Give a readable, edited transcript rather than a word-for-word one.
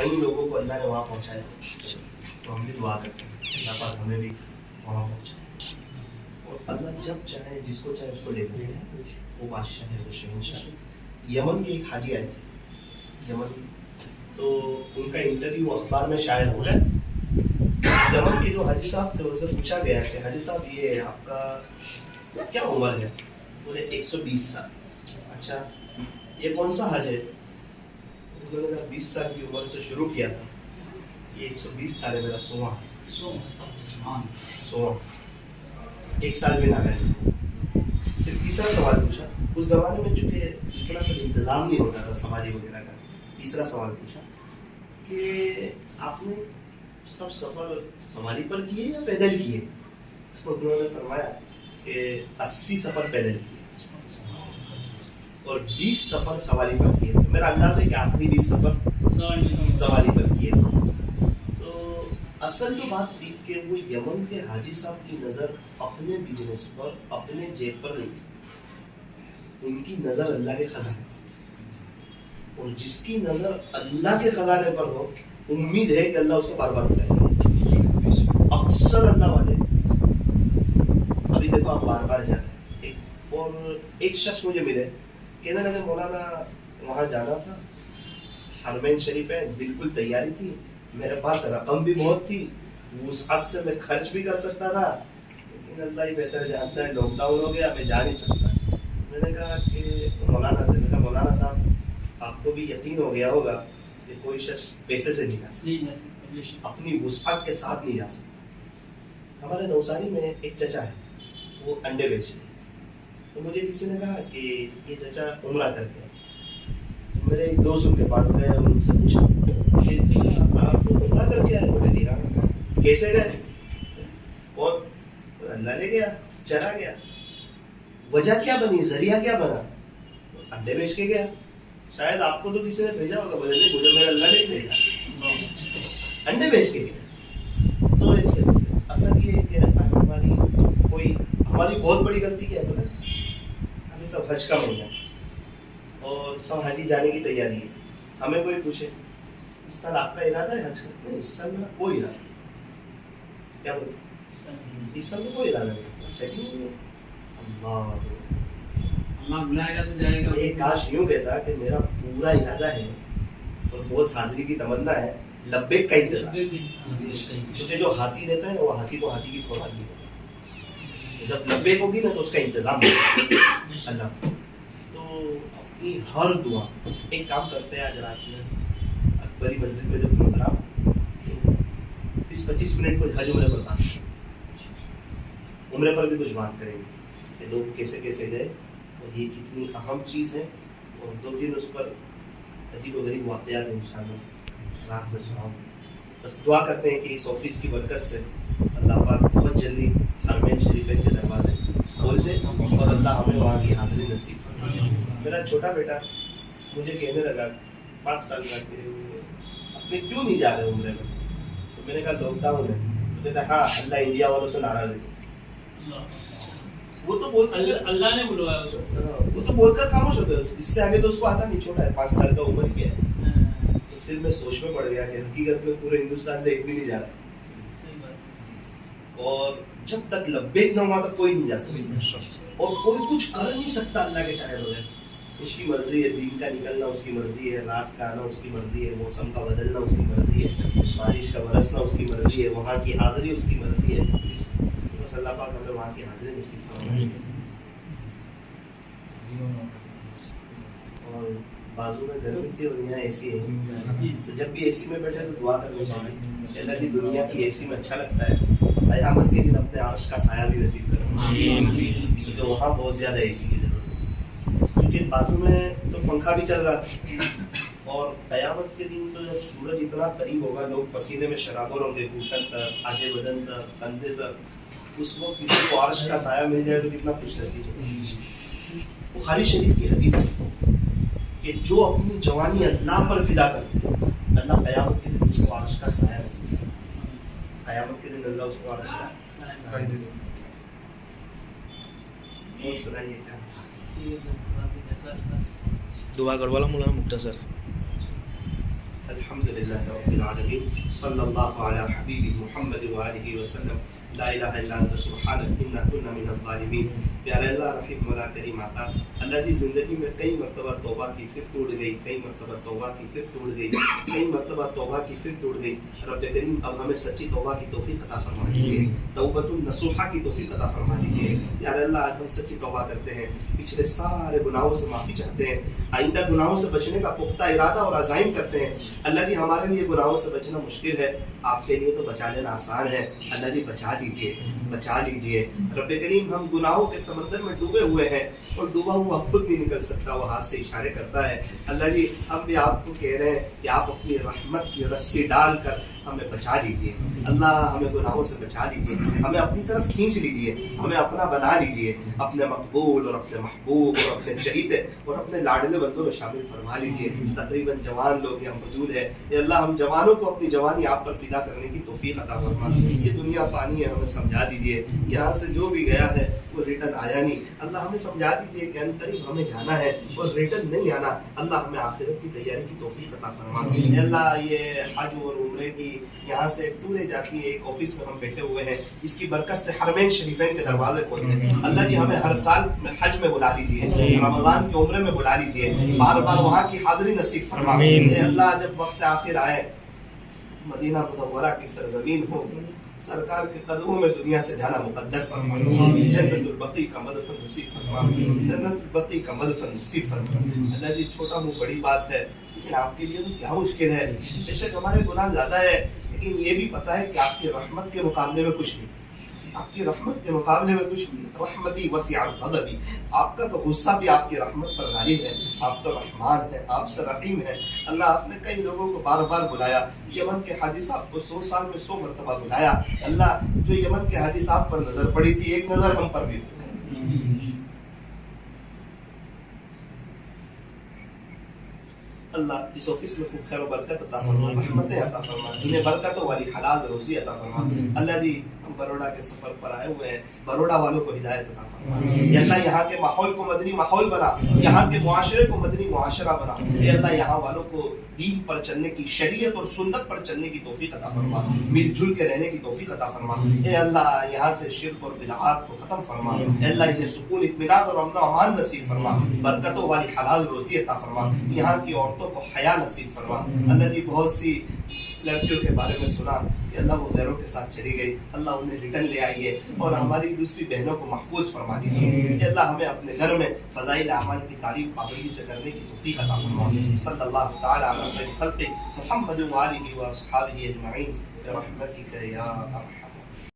कई लोगों को अल्लाह ने वहाँ पहुँचाया, तो हम भी दुआ करते हैं अल्लाह पाक हमें भी वहाँ पहुँचाए। और अल्लाह जब चाहे जिसको चाहे उसको ले लेते हैं, वो बादशाह है, वो शहंशाह है। यमन के एक हाजी आए थे, यमन के, तो उनका इंटरव्यू अखबार में शायद हो रहा है। यमन के जो हाजी साहब थे उनसे पूछा गया कि हाजी साहब ये आपका क्या उम्र है? बोले 120 साल। अच्छा, ये कौन सा हज है? उन्होंने कहा 20 साल की उम्र से शुरू किया था, ये 120 साल है, मेरा 16 एक साल भी ना गए। फिर तीसरा सवाल पूछा, उस जमाने में चूंकि इतना सब इंतजाम नहीं होता था सवारी वगैरह का। तीसरा सवाल पूछा कि आपने सब सफर सवारी पर किए या पैदल किए? तो उन्होंने फरमाया कि 80 सफर पैदल किए और 20 सफर सवारी पर किए। तो मेरा अंदाज है कि आखिरी 20 सफर सवारी पर किए। तो असल जो बात थी कि वो यमन के हाजी साहब की नज़र अपने बिजनेस पर, अपने जेब पर नहीं थी, उनकी नज़र अल्लाह के खजाने पर थी। और जिसकी नज़र अल्लाह के खजाने पर हो, उम्मीद है कि अल्लाह उसको बार बार उठाएगा। अक्सर अल्लाह वाले, अभी देखो आप बार बार जा रहे हैं, एक शख्स मुझे मिले, कहने लगे मौलाना वहाँ जाना था, हरमैन शरीफ है, बिल्कुल तैयारी थी, मेरे पास रकम भी बहुत थी, उस हद से मैं खर्च भी कर सकता था, लेकिन अल्लाह ही बेहतर जानता है, लॉकडाउन हो गया, मैं जा नहीं सकता। मैंने कहा कि मौलाना साहब, आपको भी यकीन हो गया होगा कि कोई शख्स पैसे से नहीं जा सकता, अपनी वुसअत के साथ नहीं जा सकता। हमारे नवसारी में एक चचा है, वो अंडे बेचते हैं। तो मुझे किसी ने कहा कि ये चचा उम्रा करके आए। मेरे एक दोस्त उनके पास गए और उनसे पूछा कि चचा आप उम्रा करके आए? बोले जी हाँ। कैसे गए? कौन? अल्लाह ले गया, चला गया। वजह क्या बनी, जरिया क्या बना? अंडे बेच के गया। शायद आपको तो किसी ने भेजा होगा। बोले नहीं, मुझे मेरा अल्लाह ने भेजा, अंडे बेच के गया। तो ऐसे असल ये है कि हमारी बहुत बड़ी गलती क्या है पता है? हमें सब हज का महीना है और सब हाजी जाने की तैयारी है। हमें कोई पूछे इस साल आपका इरादा है हज का? नहीं, इस साल मेरा कोई इरादा। क्या बोलते? इस साल तो कोई इरादा नहीं, सेटिंग ही नहीं है। अल्लाह बुलाएगा तो जाएगा। एक काश यूं कहता कि मेरा पूरा इरादा है और बहुत हाजिरी की तमन्ना है, लब्बैक का इंतजार। क्योंकि जो हाथी देता है ना, वो हाथी को हाथी की खुराक भी देता है। जब लब्बैक होगी ना तो उसका इंतजाम अल्लाह। तो अपनी हर दुआ, एक काम करते हैं आज रात में अकबरी मस्जिद में जो प्रोग्राम, 20-25 मिनट कुछ हज उम्रे पर बात, उम्रे पर भी कुछ बात करेंगे कि लोग कैसे कैसे गए और ये कितनी अहम चीज़ है, और 2-3 उस पर अजीब व गरीब वाक़यात हैं इंशाअल्लाह रात में सुनाऊंगा। बस दुआ करते हैं कि इस ऑफिस की बरकत से अल्लाह पाक बहुत जल्दी हरमैन शरीफैन के दरवाजे खोल दे और अल्लाह हमें वहाँ की हाज़िरी नसीब फरमाए। मेरा छोटा बेटा मुझे कहने लगा 5 साल का कि अपने क्यों नहीं जा रहे उम्रे में? तो मैंने कहा लॉकडाउन है। तो कहता हाँ, अल्लाह इंडिया वालों से नाराज़ है। वो तो बोलकर अल्लाह ने बुलवाया उसको। वो तो बोलकर खामोश हो गया। इससे आगे तो उसको आता नहीं, छोटा है, 5 साल का उम्र किया है। तो फिर मैं सोच में पड़ गया कि हकीकत में पूरे हिंदुस्तान से एक भी नहीं जा रहा, और जब तक लब्बैक ना हुआ तक कोई नहीं जा सकता, और कोई कुछ कर नहीं सकता अल्लाह के चाहे बगैर। उसकी मर्जी है, दिन का निकलना उसकी मर्जी है, रात का आना उसकी मर्जी है, मौसम का बदलना उसकी मर्जी है, बारिश का बरसना उसकी मर्जी है, वहाँ की हाजिरी उसकी मर्जी है। बस अल्लाह पाक हमें वहाँ की हाजिरी नसीब फरमाए। और बाजू में गर्मी थी और यहाँ एसी है, तो जब भी एसी में बैठे तो दुआ करनी चाहिए, अल्लाह जी दुनिया की एसी में अच्छा लगता है, क़यामत के दिन अपने अर्श का साया भी नसीब करें, क्योंकि वहाँ बहुत ज़्यादा एसी की ज़रूरत है। क्योंकि बाजू में तो पंखा भी चल रहा था, और क़यामत के दिन तो जब सूरज इतना करीब होगा, लोग पसीने में शराबोर होंगे, घुटन तक, आधे बदन तक, कंधे तक, उस वक्त किसी को अर्श का साया मिल जाए तो कितना खुश नसीब है। बुखारी शरीफ की हदीस कि जो अपनी जवानी अल्लाह पर फिदा करते, अल्लाह क़यामत के दिन उसको अर्श का साया नसीब करेगा। क़यामत के दिन अल्लाह उसको अर्श का साया नसीब करेगा। और सुनाइए क्या दुआ करवाला मौलाना मुख्तार सर। الحمد للہ رب العالمین صلی اللہ علی حبیب محمد وآلہ وسلم لا الہ الا انت سبحانک انا کنا من الظالمین. پیارے اللہ رحیم مولا کریم آقا, اللہ جی زندگی میں کئی مرتبہ توبہ کی پھر ٹوٹ گئی, کئی مرتبہ توبہ کی پھر ٹوٹ گئی, کئی مرتبہ توبہ کی پھر ٹوٹ گئی. رب کریم اب ہمیں سچی توبہ کی توفیق عطا فرما دیجیے, توبۃ النصوحہ کی توفیق عطا فرما دیجیے. پیارے اللہ آج ہم سچی توبہ کرتے ہیں, پچھلے سارے گناہوں سے معافی چاہتے ہیں, آئندہ گناہوں سے بچنے کا پختہ ارادہ اور عزائم کرتے ہیں. اللہ جی ہمارے لیے گناہوں سے بچنا مشکل ہے, آپ کے لیے تو بچا لینا آسان ہے. اللہ جی بچا لیجیے, بچا لیجیے. رب کریم ہم گناہوں کے سمندر میں ڈوبے ہوئے ہیں اور ڈوبا ہوا خود نہیں نکل سکتا, وہ ہاتھ سے اشارے کرتا ہے. اللہ جی ہم بھی آپ کو کہہ رہے ہیں کہ آپ اپنی رحمت کی رسی ڈال کر ہمیں بچا لیجیے. اللہ ہمیں گناہوں سے بچا لیجیے, ہمیں اپنی طرف کھینچ لیجیے, ہمیں اپنا بنا لیجیے, اپنے مقبول اور اپنے محبوب اور اپنے چہیتے اور اپنے لاڈلے بندوں میں شامل فرما لیجیے. تقریباً جوان لوگ یہاں موجود ہیں, اے اللہ ہم جوانوں کو اپنی جوانی آپ پر فدا کرنے کی توفیق عطا فرما. یہ دنیا فانی ہے, ہمیں سمجھا دیجیے, یہاں سے جو بھی گیا ہے وہ ریٹرن آیا نہیں. اللہ ہمیں سمجھا دیجیے کہ انقریب ہمیں جانا ہے اور ریٹرن نہیں آنا. اللہ ہمیں آخرت کی تیاری کی توفیق عطا فرما. اے اللہ یہ حج اور عمرے کی یہاں سے ٹورے جاتی ہے, ایک آفس میں ہم بیٹھے ہوئے ہیں, اس کی برکت سے حرمین شریفین کے دروازے کھول دیں. اللہ جی ہمیں ہر سال میں حج میں بلا لیجیے, رمضان کے عمرے میں بلا لیجیے, بار بار وہاں کی حاضری نصیب فرما. اے اللہ جب وقت آخر آئے, مدینہ منورہ کی سرزمین ہو, سرکار کے قدموں میں دنیا سے جانا مقدر فرما. جنت البقیع کا مدفن نصیب فرما, جنت البقیع کا مدفن نصیب فرما. اللہ جی چھوٹا منہ بڑی بات ہے, لیکن آپ کے لیے تو کیا مشکل ہے. بے شک ہمارے گناہ زیادہ ہے, لیکن یہ بھی پتا ہے کہ آپ کی رحمت کے مقابلے میں کچھ نہیں, آپ کی رحمت کے مقابلے میں کچھ نہیں. رحمتی وسعت غضبی, آپ کا تو غصہ بھی آپ کی رحمت پر غالب ہے. آپ تو رحمان ہے, آپ تو رحیم ہے. اللہ آپ نے کئی لوگوں کو بار بار بلایا, یمن کے حاجی صاحب کو 100 سال میں 100 مرتبہ بلایا. اللہ جو یمن کے حاجی صاحب پر نظر پڑی تھی, ایک نظر ہم پر بھی. اللہ اس آفس میں خوب خیر و برکت عطا فرما, رحمتیں عطا فرما, انہیں برکتوں والی حلال روزی عطا فرما. اللہ جی ہم بروڑا کے سفر پر آئے ہوئے ہیں, بروڑا والوں کو ہدایت عطا فرما. یا اللہ یہاں کے ماحول کو مدنی ماحول بنا, یہاں کے معاشرے کو مدنی معاشرہ بنا. اے اللہ یہاں والوں کو دین پر چلنے کی, شریعت اور سنت پر چلنے کی توفیق عطا فرما, مل جل کے رہنے کی توفیق عطا فرما. اے اللہ یہاں سے شرک اور بدعات کو ختم فرما. اے اللہ انہیں سکون, اطمینان اور امن و امان نصیب فرما, برکتوں والی حلال روزی عطا فرما. یہاں کی عورتوں کو حیا نصیب فرما. اللہ جی بہت سی لڑکیوں کے بارے میں سنا کہ اللہ وہ غیروں کے ساتھ چلی گئی, اللہ انہیں ریٹرن لے آئیے اور ہماری دوسری بہنوں کو محفوظ فرما دیجیے. کہ اللہ ہمیں اپنے گھر میں فضائل اعمال کی تعلیم پابندی سے کرنے کی توفیق عطا فرما. صلی اللہ تعالی علی خلق محمد وآلہ وصحبہ اجمعین برحمتک یا ارحم